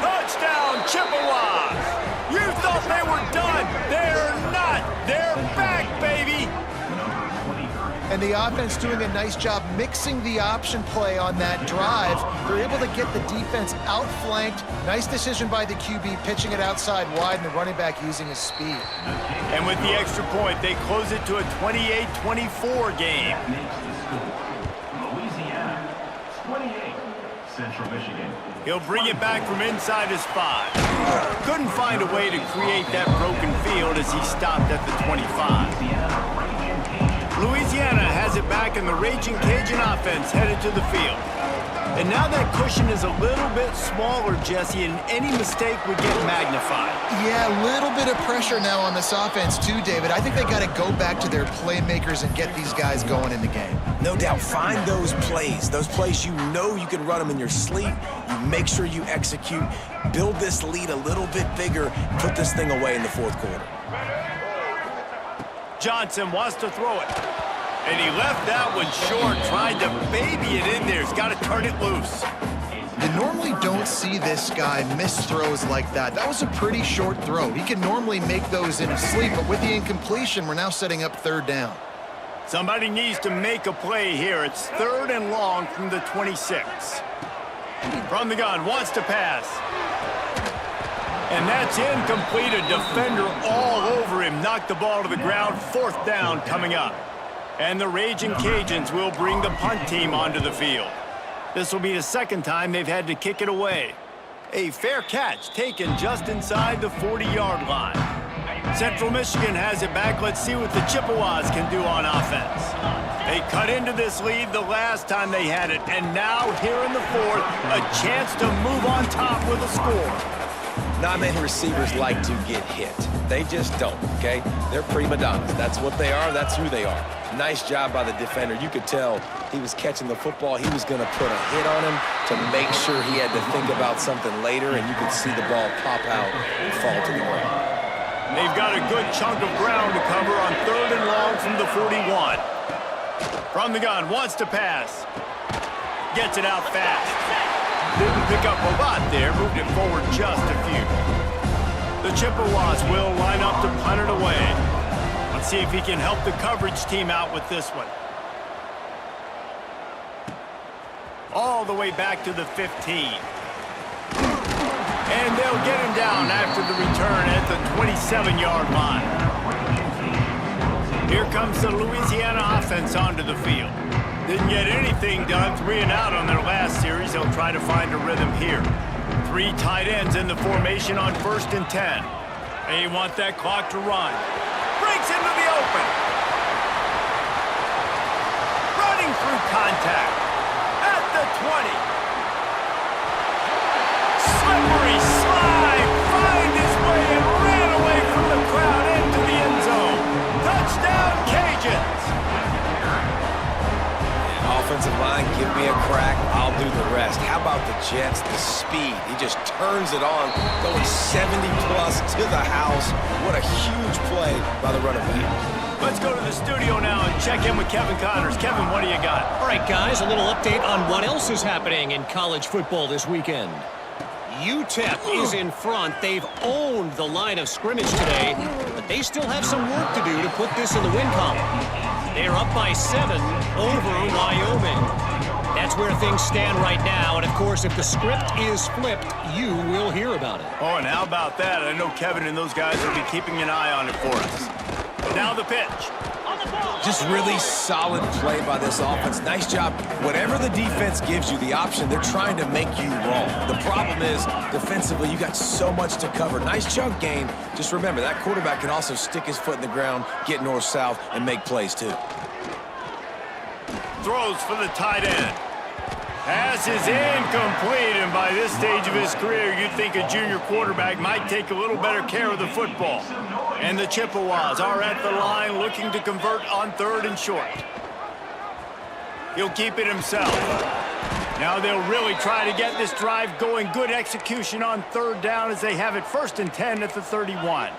Touchdown, Chippewas! You thought they were done. They're not. They're back, baby. And the offense doing a nice job mixing the option play on that drive. They're able to get the defense outflanked. Nice decision by the QB, pitching it outside wide, and the running back using his speed. And with the extra point, they close it to a 28-24 game. Louisiana, 28. Central Michigan. He'll bring it back from inside his 5. Couldn't find a way to create that broken field as he stopped at the 25. Louisiana has it back, and the Raging Cajun offense headed to the field. And now that cushion is a little bit smaller, Jesse, and any mistake would get magnified. Yeah, a little bit of pressure now on this offense too, David. I think they got to go back to their playmakers and get these guys going in the game. No doubt, find those plays you know you can run them in your sleep. You make sure you execute, build this lead a little bit bigger, put this thing away in the fourth quarter. Johnson wants to throw it. And he left that one short, trying to baby it in there. He's got to turn it loose. You normally don't see this guy miss throws like that. That was a pretty short throw. He can normally make those in his sleep, but with the incompletion, we're now setting up third down. Somebody needs to make a play here. It's 3rd and long from the 26. From the gun, wants to pass. And that's incomplete. A defender all over him. Knocked the ball to the ground. 4th down coming up. And the Raging Cajuns will bring the punt team onto the field. This will be the 2nd time they've had to kick it away. A fair catch taken just inside the 40-yard line. Central Michigan has it back. Let's see what the Chippewas can do on offense. They cut into this lead the last time they had it. And now here in the 4th, a chance to move on top with a score. Not many receivers like to get hit. They just don't, okay? They're prima donnas. That's what they are. That's who they are. Nice job by the defender. You could tell he was catching the football. He was going to put a hit on him to make sure he had to think about something later, and you could see the ball pop out and fall to the ground. They've got a good chunk of ground to cover on 3rd and long from the 41. From the gun, wants to pass. Gets it out fast. Didn't pick up a lot there, moved it forward just a few. The Chippewas will line up to punt it away. Let's see if he can help the coverage team out with this one. All the way back to the 15. And they'll get him down after the return at the 27-yard line. Here comes the Louisiana offense onto the field. Didn't get anything done, 3 and out on their last series. They'll try to find a rhythm here. 3 tight ends in the formation on 1st and 10. They want that clock to run. Breaks into the open. Running through contact at the 20. Slippery slide, find his way and ran away from the crowd into the end zone. Touchdown, Cajuns. Offensive line, give me a crack, I'll do the rest. How about the Jets, the speed? He just turns it on, going 70-plus to the house. What a huge play by the running back. Let's go to the studio now and check in with Kevin Connors. Kevin, what do you got? All right, guys, a little update on what else is happening in college football this weekend. UTEP is in front. They've owned the line of scrimmage today, but they still have some work to do to put this in the win column. They're up by 7 over Wyoming. That's where things stand right now, and of course, if the script is flipped, you will hear about it. Oh, and how about that? I know Kevin and those guys will be keeping an eye on it for us. Now the pitch. Just really solid play by this offense. Nice job. Whatever the defense gives you the option, they're trying to make you wrong. The problem is, defensively, you got so much to cover. Nice chunk gain. Just remember, that quarterback can also stick his foot in the ground, get north-south, and make plays too. Throws for the tight end. Pass is incomplete, and by this stage of his career, you'd think a junior quarterback might take a little better care of the football. And the Chippewas are at the line looking to convert on 3rd and short. He'll keep it himself. Now they'll really try to get this drive going. Good execution on 3rd down as they have it 1st and 10 at the 31.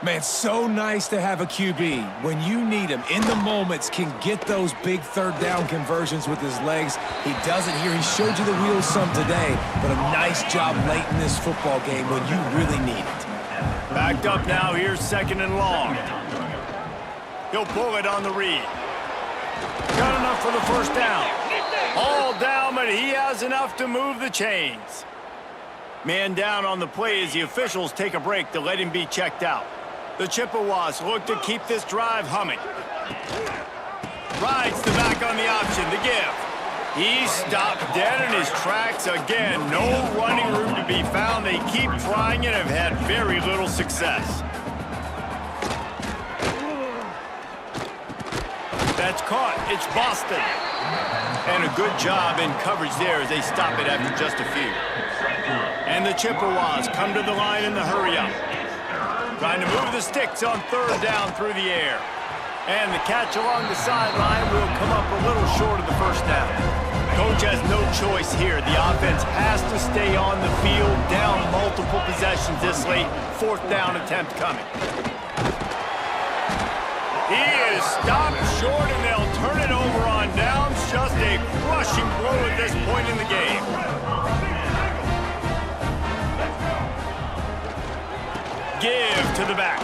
Man, so nice to have a QB. When you need him, in the moments, can get those big 3rd down conversions with his legs. He does it here. He showed you the wheels some today, but a nice job late in this football game when you really need it. Backed up now, here's 2nd and long. He'll pull it on the read. Got enough for the 1st down. All down, but he has enough to move the chains. Man down on the play as the officials take a break to let him be checked out. The Chippewas look to keep this drive humming. Rides the back on the option, the give. He stopped dead in his tracks again. No running room to be found. They keep trying and have had very little success. That's caught. It's Boston. And a good job in coverage there as they stop it after just a few. And the Chippewas come to the line in the hurry-up. Trying to move the sticks on 3rd down through the air. And the catch along the sideline will come up a little short of the 1st down. Coach has no choice here. The offense has to stay on the field, down multiple possessions this late. 4th down attempt coming. He is stopped short, and they'll turn it over on downs. Just a crushing blow at this point in the game. Give to the back.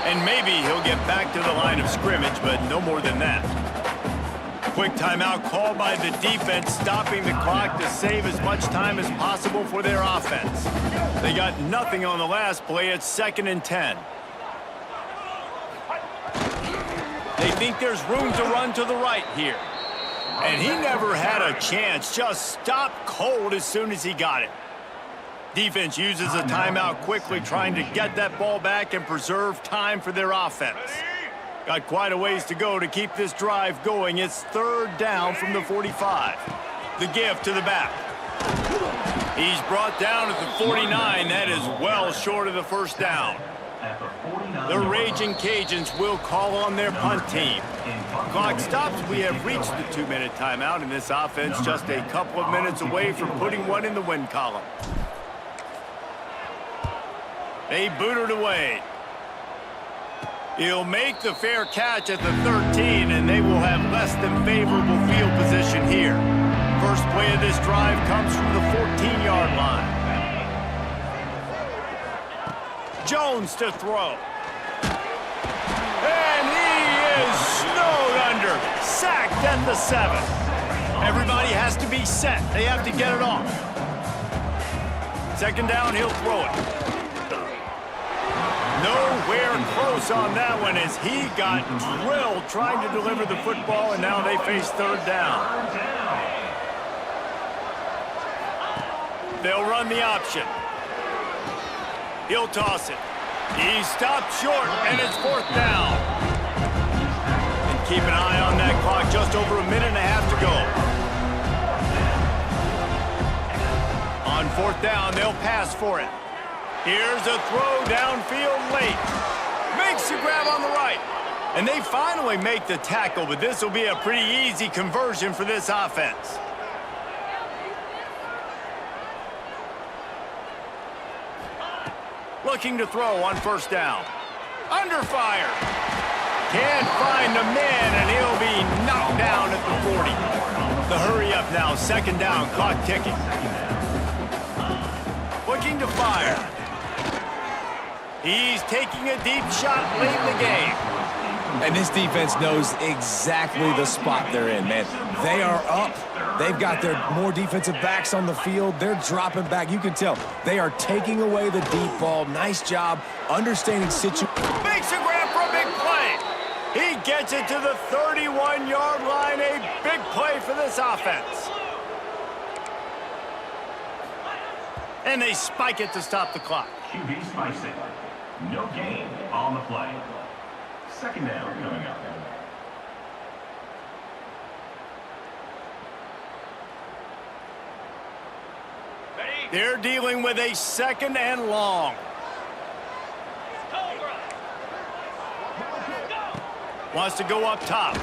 And maybe he'll get back to the line of scrimmage, but no more than that. Quick timeout called by the defense, stopping the clock to save as much time as possible for their offense. They got nothing on the last play. It's 2nd and 10. They think there's room to run to the right here. And he never had a chance. Just stopped cold as soon as he got it. Defense uses a timeout quickly, trying to get that ball back and preserve time for their offense. Got quite a ways to go to keep this drive going. It's 3rd down from the 45. The give to the back. He's brought down at the 49. That is well short of the 1st down. The Raging Cajuns will call on their punt team. Clock stops. We have reached the 2-minute timeout, and this offense just a couple of minutes away from putting one in the win column. They boot it away. He'll make the fair catch at the 13, and they will have less than favorable field position here. First play of this drive comes from the 14-yard line. Jones to throw. And he is snowed under. Sacked at the 7. Everybody has to be set. They have to get it off. 2nd down, he'll throw it. Nowhere close on that one as he got drilled trying to deliver the football, and now they face 3rd down. They'll run the option. He'll toss it. He stopped short, and it's 4th down. And keep an eye on that clock. Just over a minute and a half to go. On 4th down, they'll pass for it. Here's a throw downfield late. Makes the grab on the right. And they finally make the tackle, but this will be a pretty easy conversion for this offense. Looking to throw on 1st down. Under fire. Can't find the man, and he'll be knocked down at the 40. The hurry up now, 2nd down, clock ticking. Looking to fire. He's taking a deep shot late in the game. And this defense knows exactly the spot they're in, man. They are up. They've got their more defensive backs on the field. They're dropping back. You can tell they are taking away the deep ball. Nice job understanding situation. Makes a grab for a big play. He gets it to the 31-yard line. A big play for this offense. And they spike it to stop the clock. QB spicing. No gain on the play. Second down coming up. They're dealing with a second and long. Wants to go up top.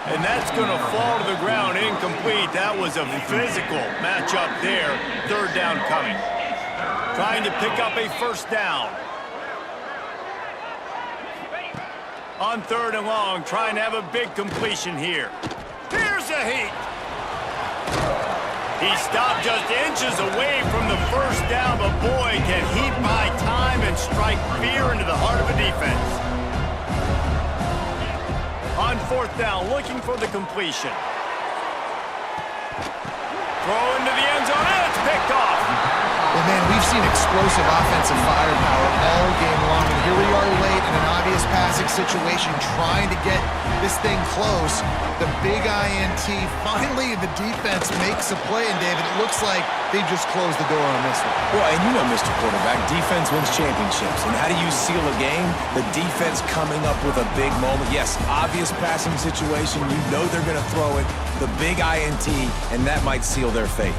And that's going to fall to the ground incomplete. That was a physical matchup there. Third down coming. Trying to pick up a first down. On third and long, trying to have a big completion here. Here's a heat. He stopped just inches away from the first down, but boy, can he buy time and strike fear into the heart of a defense. On fourth down, looking for the completion. Throw into the end zone, and it's picked off. Well, man, we've seen explosive offensive firepower all game long, and here we are late in an obvious passing situation, trying to get this thing close. The big INT, finally the defense makes a play, and David, it looks like they just closed the door on this one. Well, and you know, Mr. Quarterback, defense wins championships. And how do you seal a game? The defense coming up with a big moment. Yes, obvious passing situation. You know they're going to throw it. The big INT, and that might seal their fate.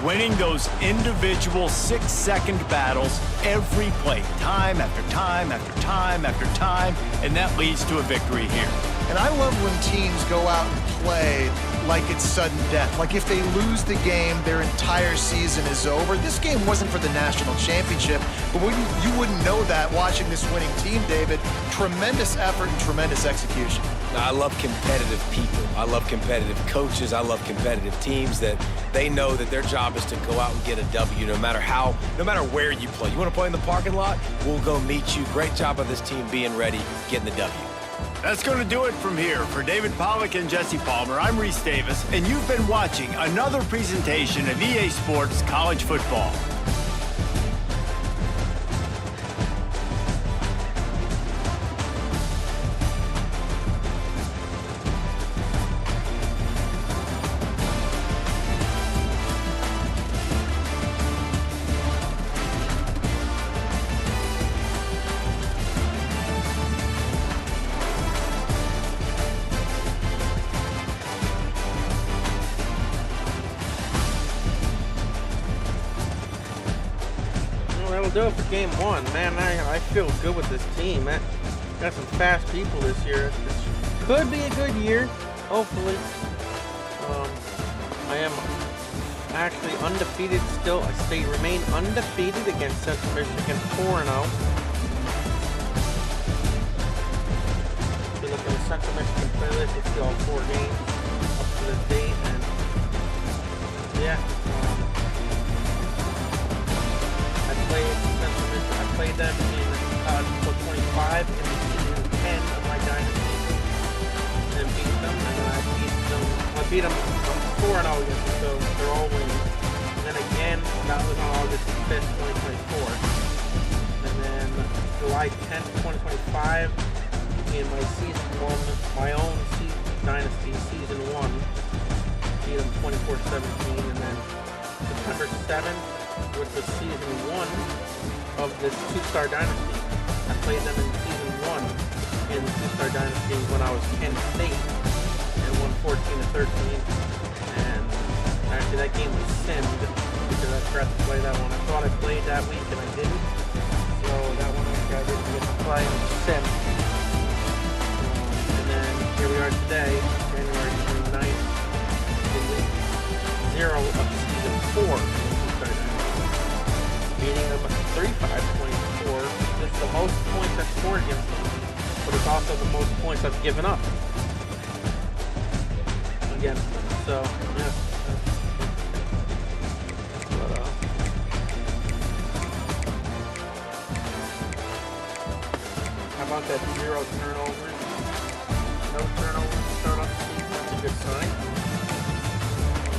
Winning those individual 6-second battles every play, time after time after time after time, and that leads to a victory here. And I love when teams go out and play like it's sudden death. Like if they lose the game, their entire season is over. This game wasn't for the national championship, but you wouldn't know that watching this winning team, David. Tremendous effort and tremendous execution. I love competitive people. I love competitive coaches. I love competitive teams that they know that their job is to go out and get a W no matter where you play. You want to play in the parking lot? We'll go meet you. Great job of this team being ready, getting the W. That's going to do it from here. For David Pollack and Jesse Palmer, I'm Reese Davis, and you've been watching another presentation of EA Sports College Football. That'll do it for game one. Man, I feel good with this team. Man, got some fast people this year. This could be a good year, hopefully. I am actually undefeated still. I remain undefeated against Central Michigan, 4-0. If you look at the Central Michigan playlist, you see all 4 games up to this date, and yeah. I played them in college 25 in season 10 of my dynasty and beat them, and then I beat them 4-0 against them, so they're all winning. And then again, that was on August 5th, 2024. And then July 10th, 2025, in my season 1, my own dynasty season 1, beat them 24-17, and then September 7th, which was season 1 of this 2-star dynasty. I played them in season 1 in the 2-star dynasty when I was Kent State and won 14-13. And actually that game was simmed because I forgot to play that one. I thought I played that week and I didn't. So that one I didn't get to play and it was simmed. And then here we are today, January 29th, in week 0 of season 4. Beating them 35-24. It's the most points I've scored against them, but it's also the most points I've given up against them. So, yeah. But, how about that 0 turnovers? No turnovers to start off the season. That's a good sign.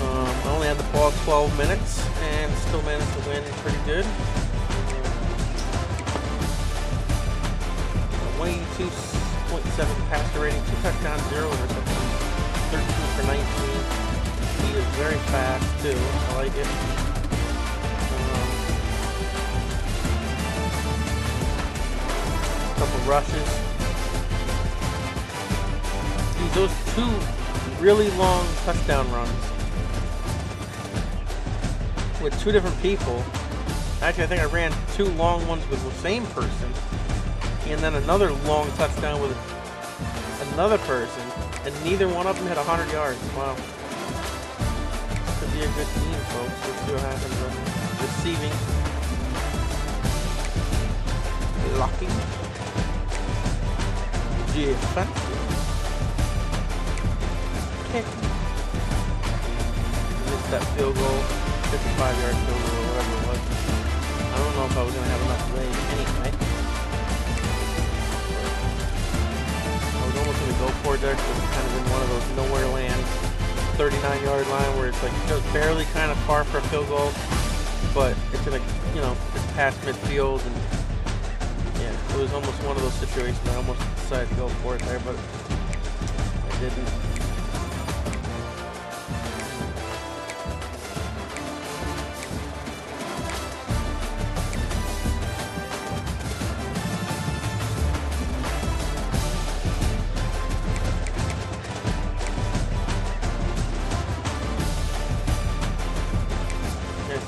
I only had the ball 12 minutes and still managed to win pretty good. Way 2.7 passer rating, 2 touchdowns, 0 interceptions, 13 for 19. He is very fast too. I like it. Couple rushes. Those 2 really long touchdown runs with 2 different people. Actually, I think I ran 2 long ones with the same person, and then another long touchdown with another person, and neither one of them had 100 yards. Wow. This could be a good team, folks. Let's see what happens. Receiving. Blocking. Defensive. Kick. Missed that field goal. 55-yard field goal, or whatever it was. I don't know if I was going to have enough legs anyway. I was almost going to go for it there, because it's kind of in one of those nowhere land 39-yard line where it's like just barely kind of far for a field goal, but it's in a, you know, it's past midfield, and yeah, it was almost one of those situations I almost decided to go for it there, but I didn't.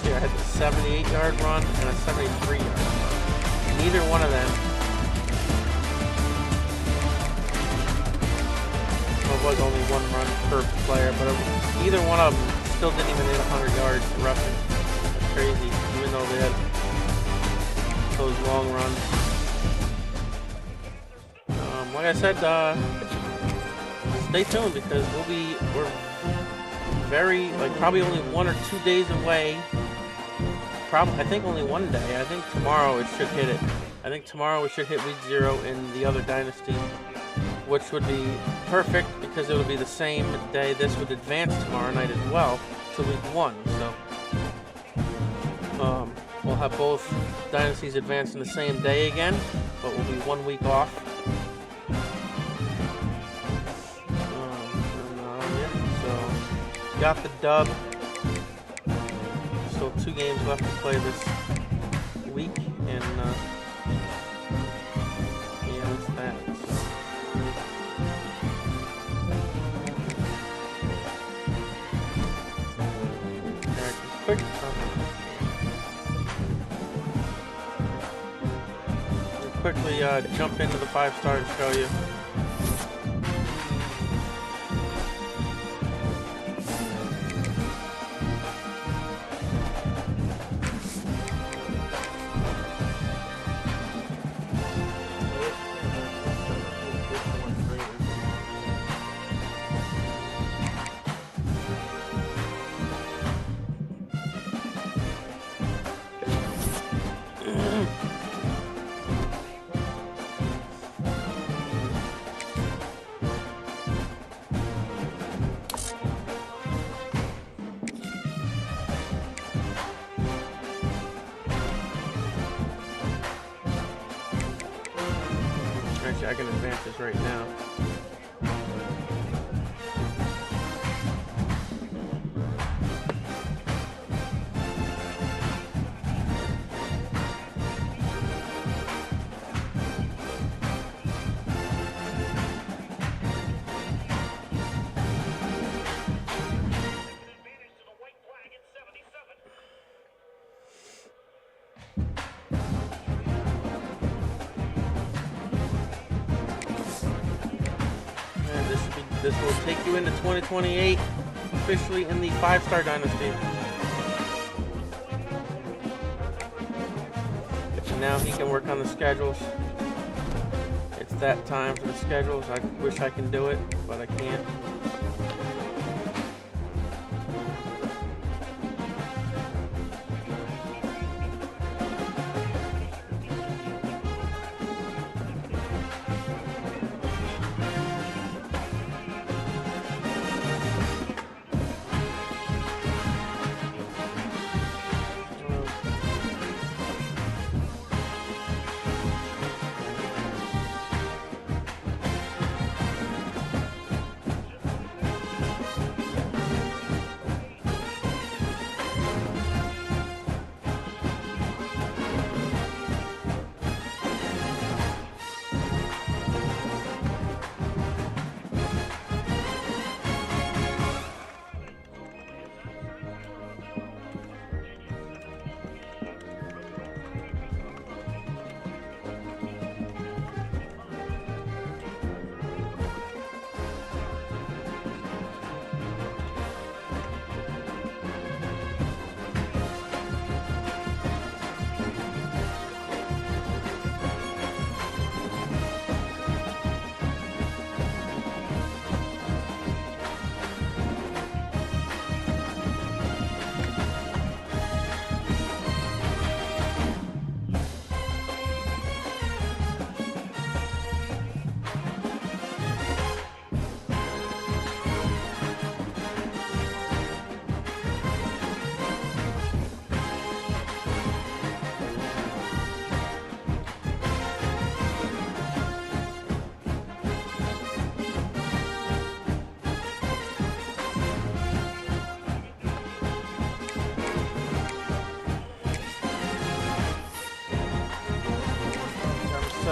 I had the 78-yard run and a 73-yard run. Neither one of them. Well, it was only 1 run per player, but either one of them still didn't even hit 100 yards rushing. That's crazy, even though they had those long runs. Like I said, stay tuned because we're very, like, probably only 1 or 2 days away. I think only 1 day. I think tomorrow it should hit it. I think tomorrow we should hit week 0 in the other dynasty, which would be perfect because it would be the same day. This would advance tomorrow night as well to week 1. So we'll have both dynasties advance in the same day again, but we'll be 1 week off. So got the dub. Still 2 games left to play this week, and yeah, that's that. So. Quick, quickly jump into the 5-star and show you. Actually, I can advance this right now. This will take you into 2028, officially in the 5-star dynasty. And now he can work on the schedules. It's that time for the schedules. I wish I can do it, but I can't.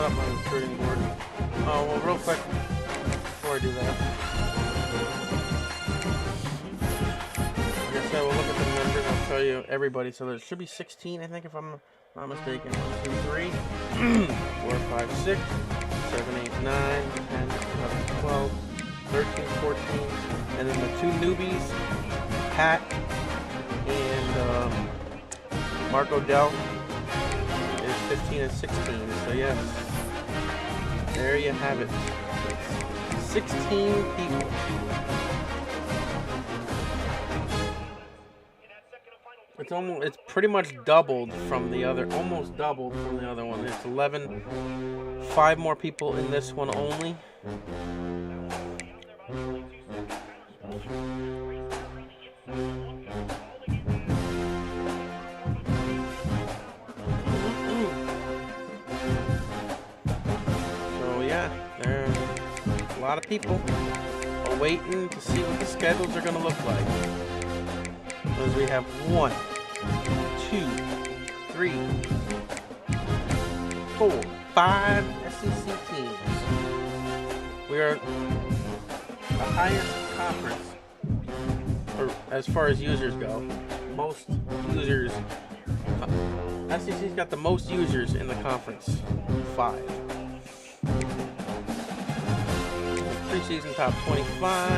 up my recruiting board. Oh, well, real quick, before I do that, like I said, we'll look at the numbers. I'll tell you everybody. So there should be 16, I think, if I'm not mistaken. 1, 2, 3, 4, 5, 6, 7, 8, 9, 10, 11, 12, 13, 14, and then the 2 newbies, Pat and Mark Odell, is 15 and 16. So yes, there you have it. 16 people. It's pretty much doubled from the other, almost doubled from the other one. It's 11, 5 more people in this one only. So yeah, there's a lot of people waiting to see what the schedules are going to look like. Because we have 1, 2, 3, 4, 5 SEC teams. We are the highest conference, or as far as users go. Most users. SEC's got the most users in the conference. 5. Preseason top 25.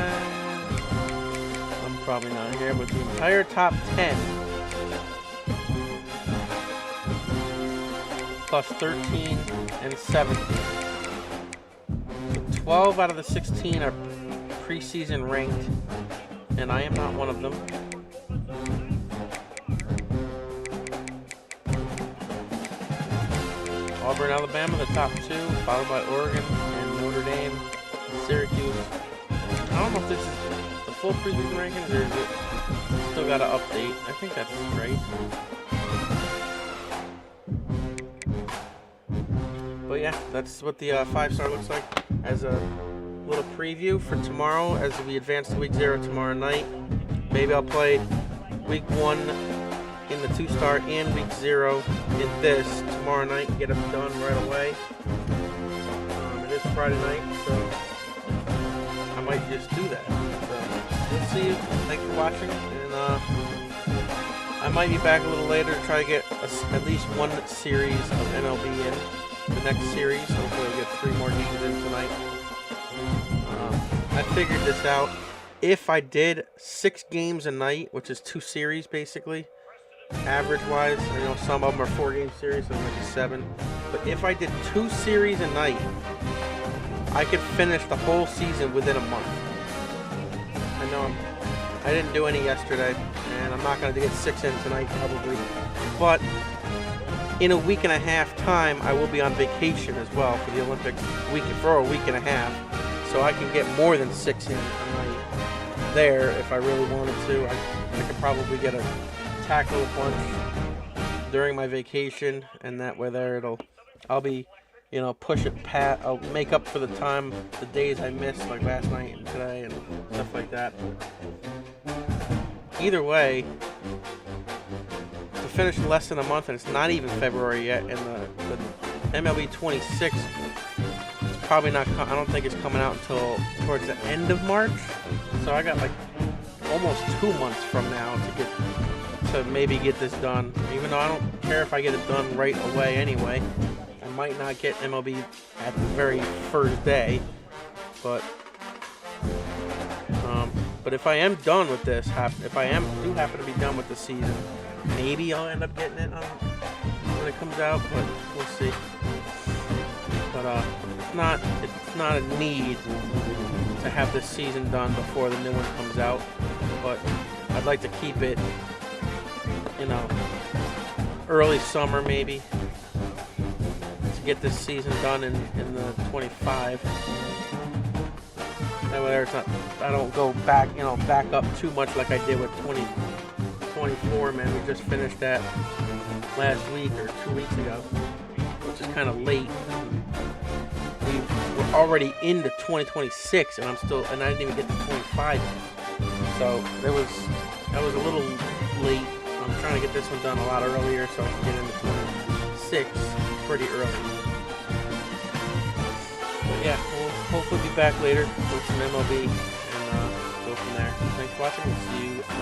I'm probably not here, but the entire top 10 plus 13 and 17. So 12 out of the 16 are preseason ranked, and I am not one of them. Auburn, Alabama, the top 2, followed by Oregon and Notre Dame, Syracuse. I don't know if this is the full preseason rankings or is it still got to update. I think that's right. But yeah, that's what the 5-star looks like as a little preview for tomorrow as we advance to week 0 tomorrow night. Maybe I'll play week 1 in the 2-star and week 0 in this tomorrow night and get them done right away. It is Friday night, so I might just do that. So we'll see you. Thanks for watching, and I might be back a little later to try to get at least 1 series of MLB in the next series. Hopefully I'll get 3 more games in tonight. I figured this out. If I did 6 games a night, which is 2 series basically, average-wise, I know some of them are 4-game series, so maybe 7. But if I did 2 series a night, I could finish the whole season within a month. I know I didn't do any yesterday, and I'm not going to get 6 in tonight probably. But in a week and a half time, I will be on vacation as well for the Olympics for a week and a half. So I can get more than 6 in a night there if I really wanted to. I could probably get a tackle a bunch during my vacation, and that way there I'll be, push it I'll make up for the days I missed, like last night and today and stuff like that. Either way, to finish in less than a month, and it's not even February yet, and the MLB 26 is probably not, I don't think it's coming out until towards the end of March, so I got like almost 2 months from now to maybe get this done, even though I don't care if I get it done right away anyway. I might not get MLB at the very first day, but if I am done with this, if I do happen to be done with the season, maybe I'll end up getting it when it comes out, but we'll see. But it's not a need to have this season done before the new one comes out, but I'd like to keep it, early summer maybe, to get this season done in the 25. That way I don't go back up too much like I did with 24, man. We just finished that last week or 2 weeks ago, which is kind of late. We were already into 2026, and I didn't even get to 25 yet. So that was a little late. I'm trying to get this one done a lot earlier so I can get into 26 pretty early. yeah, we'll hopefully be back later with some MLB and go from there. Thanks for watching. We'll see you later.